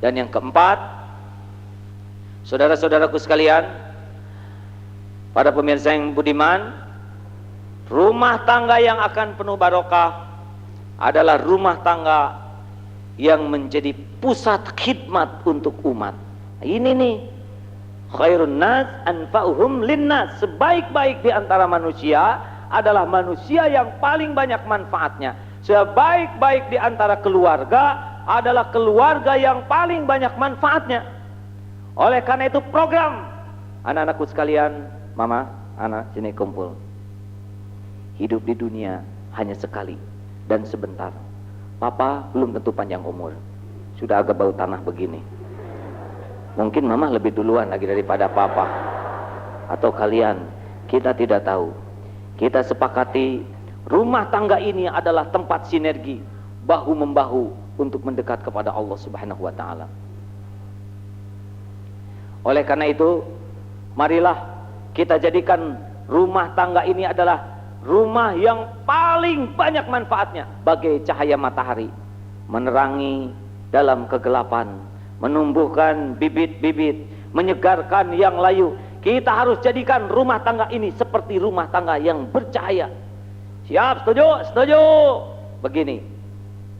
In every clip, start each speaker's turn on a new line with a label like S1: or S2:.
S1: Dan yang keempat, saudara-saudaraku sekalian, para pemirsa yang budiman, rumah tangga yang akan penuh barokah adalah rumah tangga yang menjadi pusat khidmat untuk umat. Ini nih, khairun nas anfa'uhum linnas. Sebaik-baik di antara manusia adalah manusia yang paling banyak manfaatnya. Sebaik-baik di antara keluarga adalah keluarga yang paling banyak manfaatnya. Oleh karena itu program, anak-anakku sekalian, mama, anak, sini kumpul. Hidup di dunia hanya sekali dan sebentar. Papa belum tentu panjang umur, sudah agak bau tanah begini. Mungkin mama lebih duluan lagi daripada papa. Atau kalian, kita tidak tahu. Kita sepakati rumah tangga ini adalah tempat sinergi, bahu-membahu untuk mendekat kepada Allah Subhanahu wa ta'ala. Oleh karena itu, marilah kita jadikan rumah tangga ini adalah rumah yang paling banyak manfaatnya, bagai cahaya matahari, menerangi dalam kegelapan, menumbuhkan bibit-bibit, menyegarkan yang layu. Kita harus jadikan rumah tangga ini seperti rumah tangga yang bercahaya. Siap? Setuju? Setuju? Begini,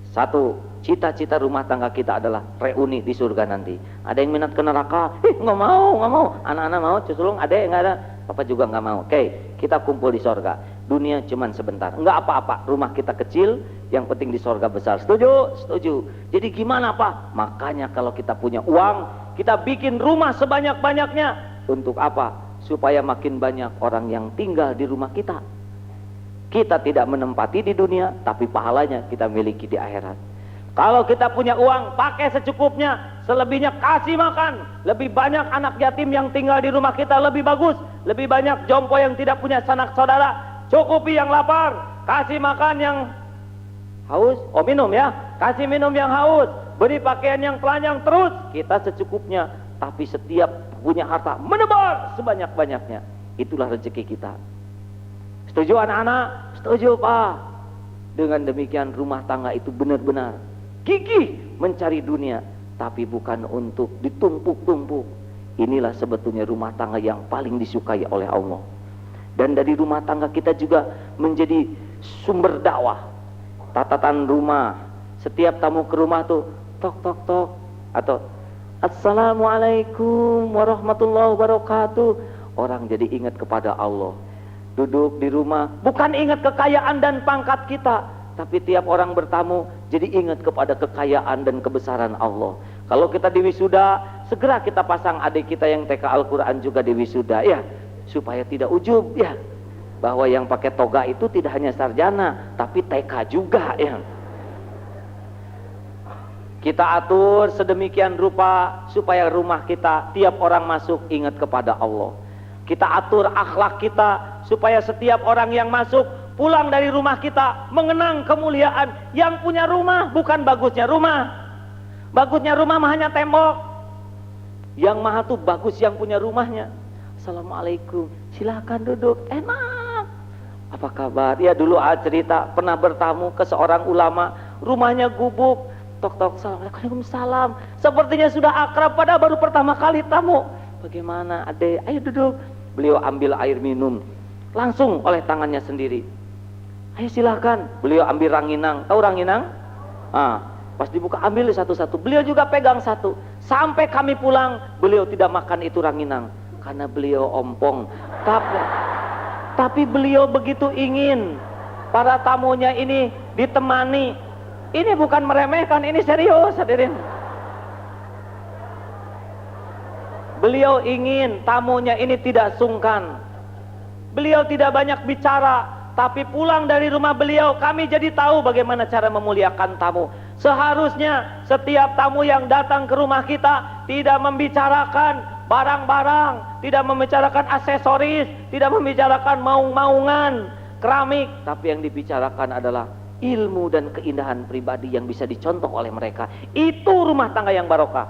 S1: satu, cita-cita rumah tangga kita adalah reuni di surga nanti. Ada yang minat ke neraka? Nggak mau, nggak mau. Anak-anak mau, cusulung, adek nggak ada. Papa juga nggak mau. Oke, kita kumpul di sorga. Dunia cuman sebentar, nggak apa-apa. Rumah kita kecil, yang penting di sorga besar. Setuju? Setuju. Jadi gimana Pak? Makanya kalau kita punya uang, kita bikin rumah sebanyak-banyaknya. Untuk apa? Supaya makin banyak orang yang tinggal di rumah kita. Kita tidak menempati di dunia, tapi pahalanya kita miliki di akhirat. Kalau kita punya uang, pakai secukupnya. Selebihnya kasih makan. Lebih banyak anak yatim yang tinggal di rumah kita, lebih bagus. Lebih banyak jompo yang tidak punya sanak saudara. Cukupi yang lapar, kasih makan yang haus. Oh, minum ya, kasih minum yang haus. Beri pakaian yang telanjang. Terus kita secukupnya. Tapi setiap punya harta, menebar sebanyak-banyaknya. Itulah rezeki kita. Setuju anak-anak? Setuju Pak. Dengan demikian rumah tangga itu benar-benar gigih mencari dunia, tapi bukan untuk ditumpuk-tumpuk. Inilah sebetulnya rumah tangga yang paling disukai oleh Allah. Dan dari rumah tangga kita juga menjadi sumber dakwah. Tatatan rumah, setiap tamu ke rumah tuh tok tok tok, atau Assalamualaikum warahmatullahi wabarakatuh. Orang jadi ingat kepada Allah. Duduk di rumah, bukan ingat kekayaan dan pangkat kita, tapi tiap orang bertamu jadi ingat kepada kekayaan dan kebesaran Allah. Kalau kita di wisuda, segera kita pasang adik kita yang TK Al-Quran juga di wisuda, ya, supaya tidak ujub, ya, bahwa yang pakai toga itu tidak hanya sarjana, tapi TK juga, ya. Kita atur sedemikian rupa supaya rumah kita tiap orang masuk ingat kepada Allah. Kita atur akhlak kita supaya setiap orang yang masuk pulang dari rumah kita mengenang kemuliaan yang punya rumah. Bukan bagusnya rumah, bagusnya rumah mah hanya tembok. Yang maha tuh bagus yang punya rumahnya. Assalamualaikum, silakan duduk, enak. Apa kabar? Ya, dulu cerita pernah bertamu ke seorang ulama, rumahnya gubuk. Tok tok, Waalaikumsalam. Sepertinya sudah akrab, pada baru pertama kali tamu. Bagaimana adek? Ayo duduk. Beliau ambil air minum langsung oleh tangannya sendiri. Ayo silakan. Beliau ambil ranginang. Tahu ranginang? Pas dibuka ambil satu-satu. Beliau juga pegang satu. Sampai kami pulang, beliau tidak makan itu ranginang karena beliau ompong. Tapi beliau begitu ingin para tamunya ini ditemani. Ini bukan meremehkan, ini serius, hadirin. Beliau ingin tamunya ini tidak sungkan. Beliau tidak banyak bicara, tapi pulang dari rumah beliau, kami jadi tahu bagaimana cara memuliakan tamu. Seharusnya setiap tamu yang datang ke rumah kita tidak membicarakan barang-barang, tidak membicarakan aksesoris, tidak membicarakan maung-maungan, keramik, tapi yang dibicarakan adalah ilmu dan keindahan pribadi yang bisa dicontoh oleh mereka. Itu rumah tangga yang barokah.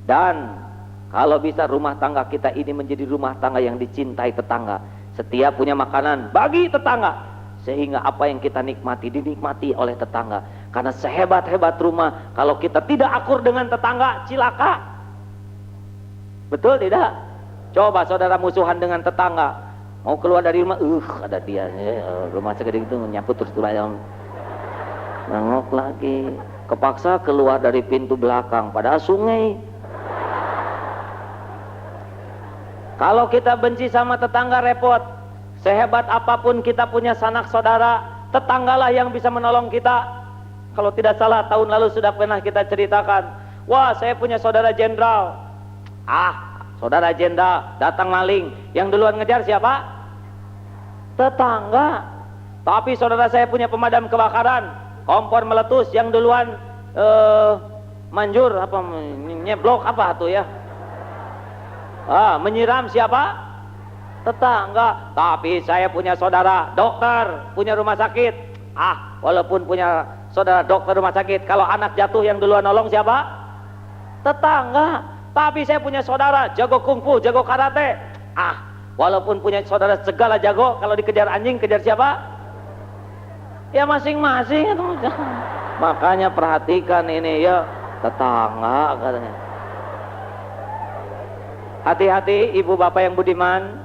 S1: Dan kalau bisa rumah tangga kita ini menjadi rumah tangga yang dicintai tetangga. Setiap punya makanan bagi tetangga, sehingga apa yang kita nikmati dinikmati oleh tetangga. Karena sehebat-hebat rumah, kalau kita tidak akur dengan tetangga, cilaka. Betul tidak? Coba saudara musuhan dengan tetangga, mau keluar dari rumah, ada dia, rumah segede itu nyapu terus tulayang, nengok lagi, kepaksa keluar dari pintu belakang, padahal sungai. Kalau kita benci sama tetangga repot. Sehebat apapun kita punya sanak saudara, tetanggalah yang bisa menolong kita. Kalau tidak salah tahun lalu sudah pernah kita ceritakan, wah saya punya saudara jenderal. Saudara jenderal datang maling, yang duluan ngejar siapa? Tetangga. Tapi saudara saya punya pemadam kebakaran, kompor meletus, yang duluan manjur apa nyeblok apa tuh ya? Menyiram siapa? Tetangga. Tapi saya punya saudara dokter, punya rumah sakit. Walaupun punya saudara dokter rumah sakit, kalau anak jatuh yang duluan nolong siapa? Tetangga. Tapi saya punya saudara jago kungfu, jago karate. Walaupun punya saudara segala jago, kalau dikejar anjing kejar siapa? Ya masing-masing. Makanya perhatikan ini ya, tetangga katanya. Hati-hati ibu bapak yang budiman.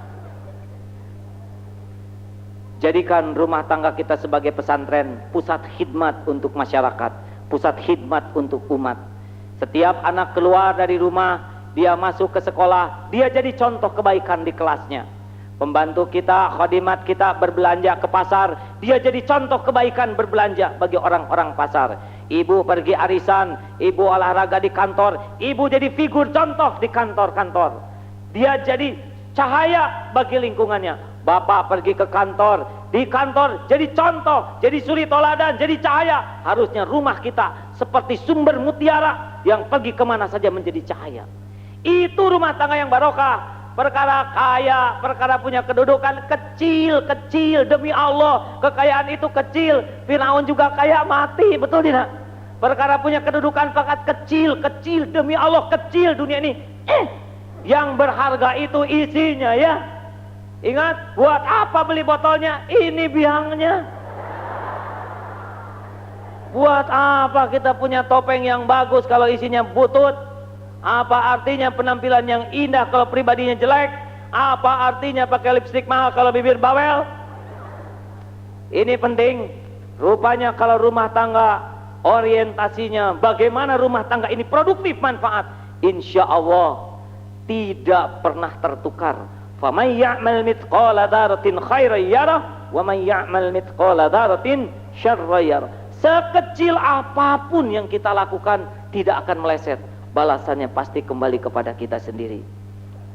S1: Jadikan rumah tangga kita sebagai pesantren, pusat khidmat untuk masyarakat, pusat khidmat untuk umat. Setiap anak keluar dari rumah, dia masuk ke sekolah, dia jadi contoh kebaikan di kelasnya. Pembantu kita, khadimat kita berbelanja ke pasar, dia jadi contoh kebaikan berbelanja bagi orang-orang pasar. Ibu pergi arisan, ibu olahraga di kantor, ibu jadi figur contoh di kantor-kantor. Dia jadi cahaya bagi lingkungannya. Bapak pergi ke kantor, di kantor jadi contoh, jadi suri toladan, jadi cahaya. Harusnya rumah kita seperti sumber mutiara yang pergi kemana saja menjadi cahaya. Itu rumah tangga yang barokah. Perkara kaya, perkara punya kedudukan kecil demi Allah, kekayaan itu kecil. Firaun juga kaya mati, betul tidak? Perkara punya kedudukan fakat kecil demi Allah, kecil dunia ini. Yang berharga itu isinya ya. Ingat, buat apa beli botolnya? Ini biangnya. Buat apa kita punya topeng yang bagus kalau isinya butut? Apa artinya penampilan yang indah kalau pribadinya jelek? Apa artinya pakai lipstik mahal kalau bibir bawel? Ini penting. Rupanya kalau rumah tangga orientasinya bagaimana rumah tangga ini produktif manfaat, insya Allah tidak pernah tertukar. فَمَنْ يَعْمَلْ مِثْقَالَ ذَرَةٍ خَيْرًا يَرَهُ وَمَنْ يَعْمَلْ مِثْقَالَ ذَرَةٍ شَرًّا يَرَهُ. Sekecil apapun yang kita lakukan tidak akan meleset, balasannya pasti kembali kepada kita sendiri.